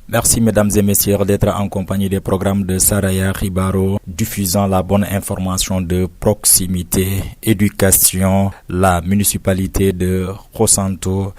Merci mesdames et messieurs d'être en compagnie des programmes de Saraya Ribaro diffusant la bonne information de proximité, éducation. La municipalité de Khossanto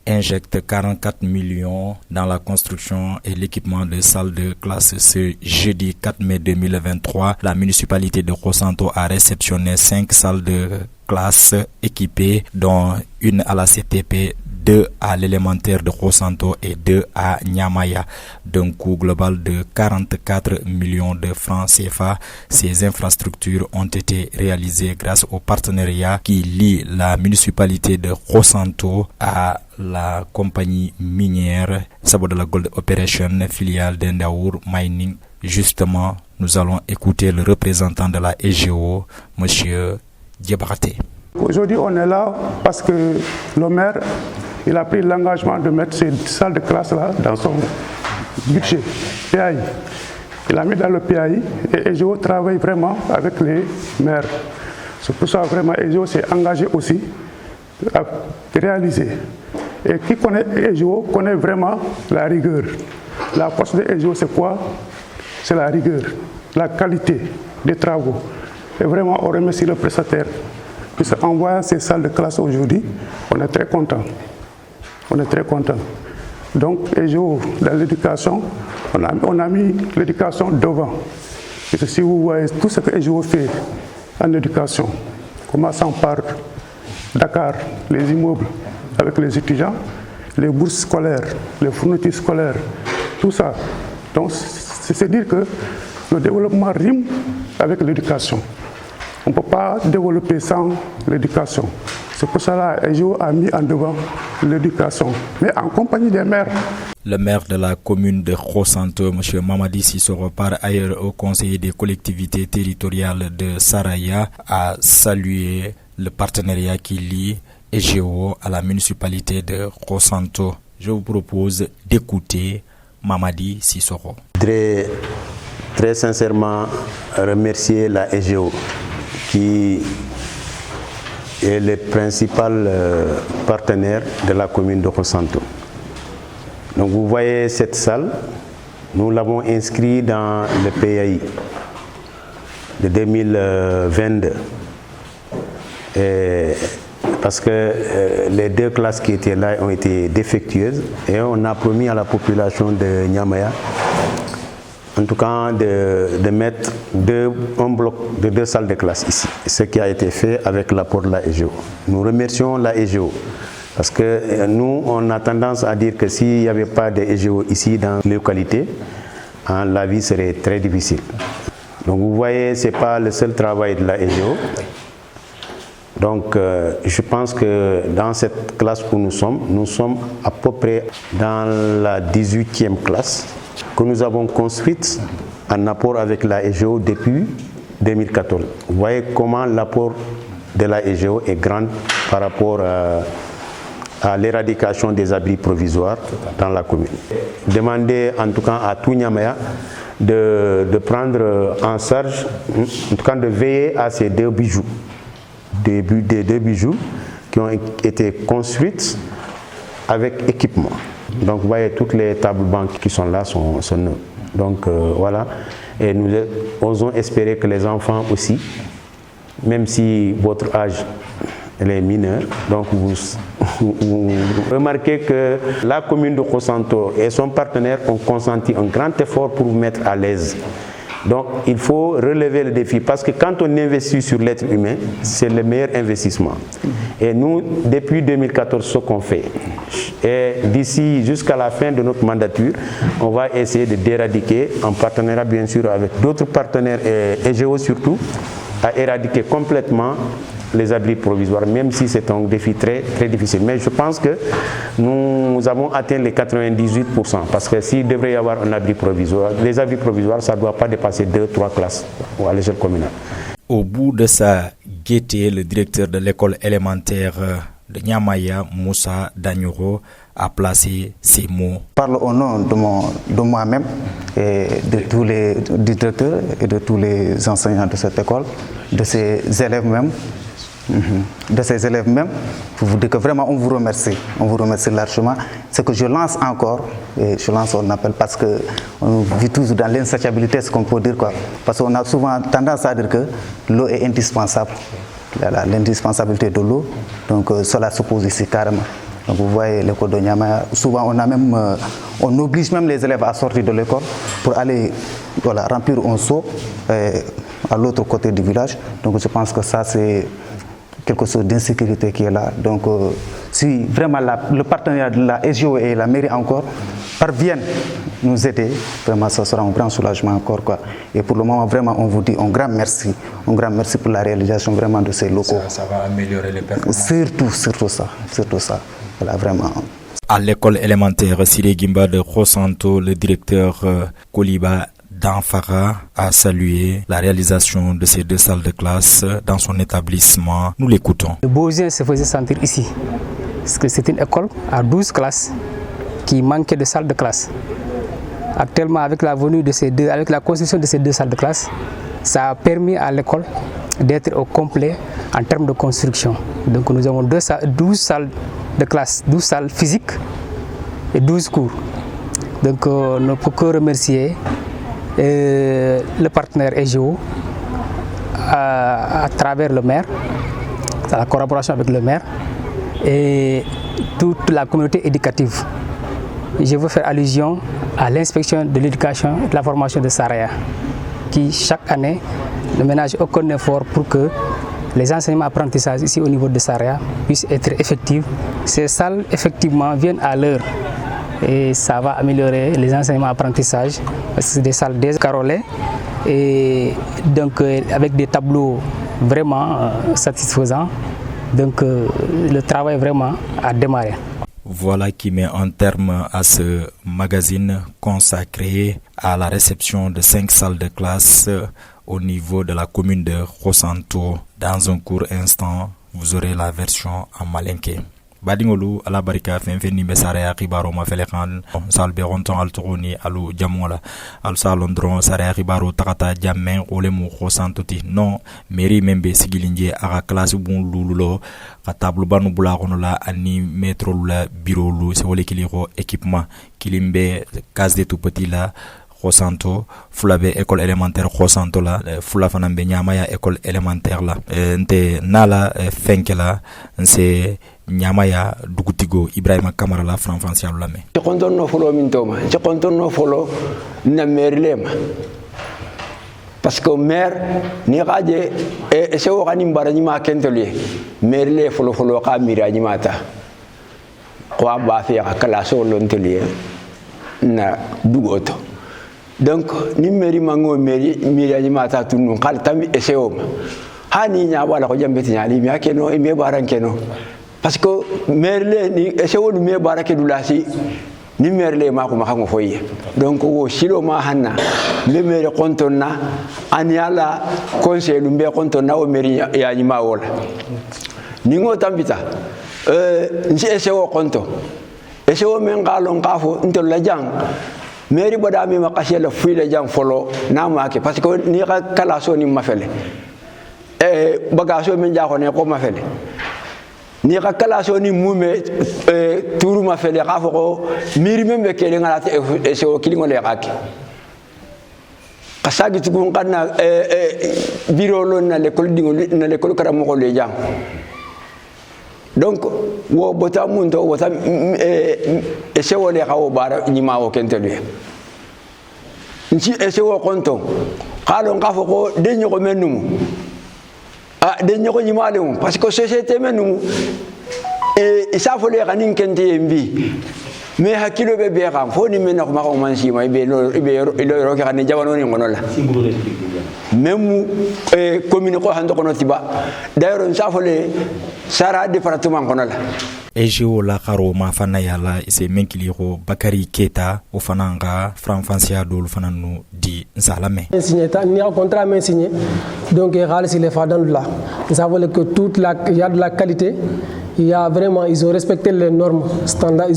injecte 44 millions dans la construction et l'équipement de salles de classe. Ce jeudi 4 mai 2023, la municipalité de Khossanto a réceptionné 5 salles de classe équipées, dont une à la CTP, 2 à l'élémentaire de Khossanto et 2 à Nyamaya, d'un coût global de 44 millions de francs CFA. Ces infrastructures ont été réalisées grâce au partenariat qui lie la municipalité de Khossanto à la compagnie minière Sabodala Gold Operation, filiale d'Endaour Mining. Justement, nous allons écouter le représentant de la EGO, monsieur Diabarate. Aujourd'hui, on est là parce que le maire il a pris l'engagement de mettre ces salles de classe là dans son budget PAI. Il a mis dans le PAI et EGO travaille vraiment avec les maires. C'est pour ça vraiment EGO s'est engagé aussi à réaliser. Et qui connaît EGO connaît vraiment la rigueur. La force de EGO c'est quoi? C'est la rigueur, la qualité des travaux. Et vraiment on remercie le prestataire. En voyant ces salles de classe aujourd'hui, on est très content. On est très content. Donc, EGO, dans l'éducation, on a mis l'éducation devant. Et si vous voyez tout ce que EGO fait en éducation, commençant par Dakar, les immeubles avec les étudiants, les bourses scolaires, les fournitures scolaires, tout ça. Donc, c'est dire que le développement rime avec l'éducation. On ne peut pas développer sans l'éducation. C'est pour cela que EGO a mis en devant l'éducation, mais en compagnie des maires. Le maire de la commune de Khossanto, M. Mamadi Sissoko, par ailleurs au conseiller des collectivités territoriales de Saraya, a salué le partenariat qui lie EGO à la municipalité de Khossanto. Je vous propose d'écouter Mamadi Sissoko. Très sincèrement remercier la EGO qui est le principal partenaire de la commune de Khossanto. Donc vous voyez cette salle, nous l'avons inscrite dans le PAI de 2022. Parce que les 2 classes qui étaient là ont été défectueuses et on a promis à la population de Nyamaya en tout cas de mettre un bloc de 2 salles de classe ici, ce qui a été fait avec l'apport de la EGO. Nous remercions la EGO parce que nous, on a tendance à dire que s'il n'y avait pas de EGO ici dans les localités, la vie serait très difficile. Donc vous voyez, ce n'est pas le seul travail de la EGO. Donc je pense que dans cette classe où nous sommes à peu près dans la 18e classe, que nous avons construite en apport avec la EGO depuis 2014. Vous voyez comment l'apport de la EGO est grand par rapport à l'éradication des abris provisoires dans la commune. Demandez en tout cas à tout Nyamaya de prendre en charge, en tout cas de veiller à ces 2 bijoux, des 2 bijoux qui ont été construites avec équipement. Donc vous voyez toutes les tables banques qui sont là sont neuves. Donc voilà, et nous osons espérer que les enfants aussi, même si votre âge est mineur, donc vous remarquez que la commune de Khossanto et son partenaire ont consenti un grand effort pour vous mettre à l'aise. Donc il faut relever le défi parce que quand on investit sur l'être humain, c'est le meilleur investissement. Et nous, depuis 2014, ce qu'on fait, et d'ici jusqu'à la fin de notre mandature, on va essayer de d'éradiquer, en partenariat bien sûr avec d'autres partenaires et EGO surtout, à éradiquer complètement les abris provisoires, même si c'est un défi très, très difficile. Mais je pense que nous avons atteint les 98%, parce que s'il devrait y avoir un abri provisoire, les abris provisoires, ça ne doit pas dépasser 2-3 classes à l'échelle communale. Au bout de sa gaieté, le directeur de l'école élémentaire de Nyamaya, Moussa Danyoro, a placé ces mots. Je parle au nom de moi-même et de tous les directeurs et de tous les enseignants de cette école, de ses élèves même, de ces élèves même, pour vous dire que vraiment on vous remercie largement. Ce que je lance encore, et je lance un appel parce qu'on vit toujours dans l'insatiabilité, ce qu'on peut dire quoi. Parce qu'on a souvent tendance à dire que l'eau est indispensable, l'indispensabilité de l'eau, donc cela se pose ici carrément. Donc vous voyez l'école de Nyamaya, souvent on oblige même les élèves à sortir de l'école pour aller remplir un seau à l'autre côté du village. Donc je pense que ça c'est quelque chose d'insécurité qui est là. Donc si vraiment le partenariat de la SGO et la mairie encore parviennent nous aider, vraiment ça sera un grand soulagement encore quoi. Et pour le moment vraiment on vous dit un grand merci pour la réalisation vraiment de ces locaux. Ça va améliorer les performances. Surtout ça. Voilà, vraiment. À l'école élémentaire Siré Gimba de Khosanto, le directeur Koliba Danfara a salué la réalisation de ces 2 salles de classe dans son établissement. Nous l'écoutons. Le besoin se faisait sentir ici, parce que c'est une école à 12 classes qui manquait de salles de classe. Actuellement, avec la construction de ces 2 salles de classe, ça a permis à l'école d'être au complet en termes de construction. Donc nous avons 12 salles de classe, 12 salles physiques et 12 cours. Donc on ne peut que remercier le partenaire EGO à travers le maire, la collaboration avec le maire et toute la communauté éducative. Je veux faire allusion à l'inspection de l'éducation et de la formation de Saraya, qui chaque année ne ménage aucun effort pour que les enseignements apprentissages ici au niveau de Saraya puissent être effectifs. Ces salles effectivement viennent à l'heure et ça va améliorer les enseignements apprentissages parce que c'est des salles déscarolées et donc avec des tableaux vraiment satisfaisants. Donc le travail vraiment a démarré. Voilà qui met un terme à ce magazine consacré à la réception de 5 salles de classe au niveau de la commune de Khosanto. Dans un court instant, vous aurez la version en malinké. Badingolu ala barika fenfeni besarea khibaro ma felekan sal be ronton altroni alu jamola al salondron sarea khibaro takata jamen ole mu Khosanto ti non mairie membe sigilinje aga classe bon lululo ka table banu bula kono la ani metro la bureau lu se wole kiliko équipement kilimbe case de tout petit la Khosanto fulabe école élémentaire Khosanto la fula fana be Nyamaya école élémentaire la nte nala fenkela nse Nyamaya dugutigo Ibrahima Kamara la franfancialu lame ci konton no folo min toma ci konton no folo na maire lema parce que maire ni gaje e se wo ganim barani ma kentole maire le folo ka miraji mata ko ba fi kala so lontelier na dugoto donc ni maire mango miraji mata tunu kal tam e se o hani nya wala ko jambeti nyali mi akeno e me barankeno parce que merle ni esewo ni me barake dulasi ni merle ma ko makango foye donc wo silo ma hanna le mere kontonna aniala conseil lumbe kontonna o meri ya ni ma wola ni ngo tambita nsi esewo konto esewo men galon kafo ntol la jang meri boda mi makashe la fuile jang folo na ma ke parce que ni kala so ni mafele bagaso men jako ne ko mafele ni ka kala so ni mume turu ma fele ka foko miri membe kele ngala te so kilingo le kaki kasagi tukun kana biro lon na l'école dingo na l'école karamo ko le jang donc wo bota mundo wota se wole ka wo bara ni ma wo kentele nci se wo konto kalo ka foko de nyoko menum de nyoko ni ma le parce que société menum et ça faut les ranin kente mbi mais hakilo be be ram fo ni mena ko ma ko man si ma be lo ro ka ni jawano ni ngono la même commune ko hando kono tiba d'ailleurs ça faut les sara département kono la EGO la karo ma fana yala ise menkiliro Bakari Keta o fananga franfancia dol fananu di nsalame signé ni un contrat mais signé donc il est fadant là ça veut dire que il y a de la qualité. Il y a vraiment, ils ont respecté les normes standards, ils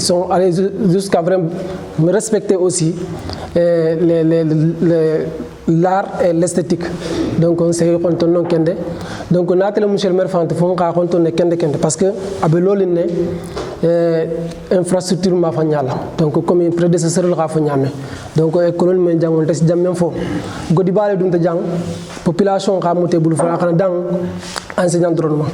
sont allés jusqu'à vraiment respecter aussi l'art et l'esthétique. Donc on s'est content donc natale monsieur le maire fante fon ka konto ne kende parce que abe loline infrastructure ma fa nyala donc comme prédécesseur la fa nyame donc école men jangol tes jamen fo godi balé dum ta jang population ka moté bul fa xana dang enseignant environnement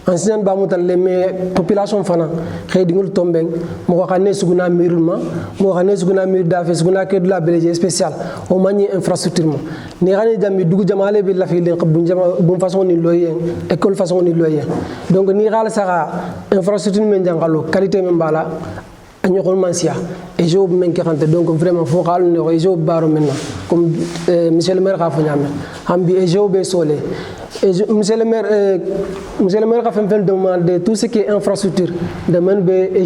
enseignant ba mutal le mais population fana xey dingul tombeng mo ko xane suguna mirulma mo xane suguna mir dafe suguna ke de la belge spécial o mani infrastructure mo ni xane jammi dugu jamale bi la fi le bu jama bu façon ni loyer école façon ni loyer donc ni xal saxa infrastructure men jangalo qualité men bala agno ko mansia et je men ki xante donc vraiment fo xal ne ko je baro maintenant comme monsieur le maire xafu ñame ambi et je be solé. Et monsieur le maire a fait demander tout ce qui est infrastructure de mener et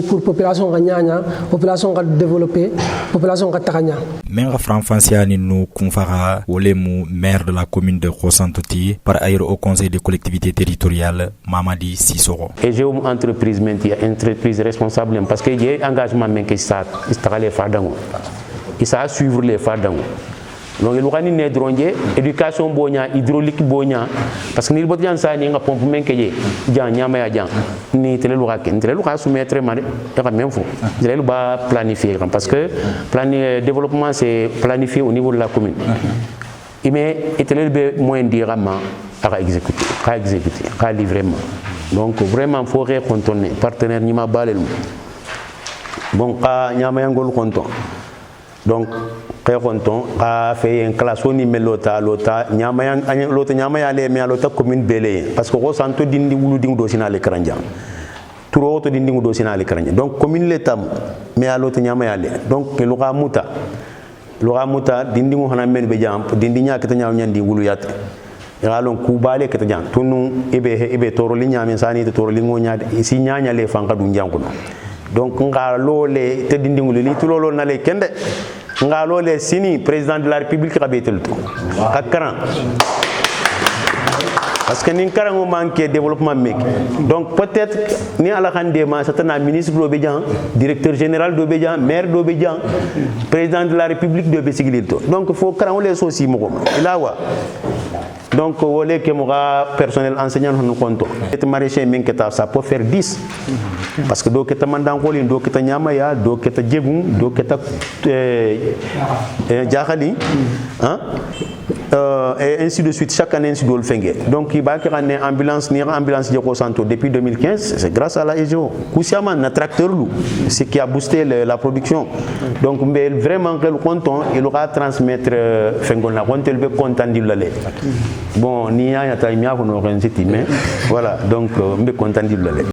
pour population gagnante, population développée, population gagnante. Menga Franfanciani nous confara Olemu, maire de la commune de Khosantoti, par ailleurs au conseil des collectivités territoriales, Mamadi Sissoko. Et j'ai une entreprise responsable parce que j'ai un engagement qui s'est installé Fadango. Il s'est suivre les Fadango. Donc il y a une éducation bonia hydraulique bonia parce que ni bot jan sa ni nga pompe men keje jan nyama ya jan ni tele lu ka soumettre ma de même fo tele ba planifier parce que développement c'est planifié au niveau de la commune mais tele be moyen directement à exécuter à livrement donc vraiment faut recontourner partenaire ni ma balel bon ka nyama ya ngol konton donc konton a fait un classe au niveau lota nyamaya le mais lota commune belé parce que ko santo dindi wulu dingo do sina le karanja turo to dindi do sina le karanja donc commune l'état mais lota nyamaya le donc lo ga muta dindi ngo hana men be jam dindi nyaka ta nyaw nyandi wulu yat yalon ku bale kata jam tunu ibe toro li nyame sani to toro li ngo nyaade si nyanya le fanka du njankuno donc nga lolé te dindi ngulu li tulolo na le kende ngalo le sini président de la république rabetel to kakran parce que nin karango manque développement mec donc peut-être ni ala khande ma satana ministre d'Obédian directeur général d'Obédian maire d'Obédian président de la république de Bessigil to donc faut karango les soci moko ila wa donc wolé que mora personnel enseignant nous compte et maraîcher menketa ça peut faire 10 parce que do keta mandankoli do keta nyamaya do keta djegum do keta jakhali hein et ainsi de suite chaque année ainsi de le fengue donc il va qu'il y ambulance de Khosantoti depuis 2015 c'est grâce à la EGO Kousiama na tracteur lou ce qui a boosté la production donc mais vraiment quel content il aura transmettre fengol na kontel be content dilale bon ni ya ta mi a ko no mais voilà donc be content dilale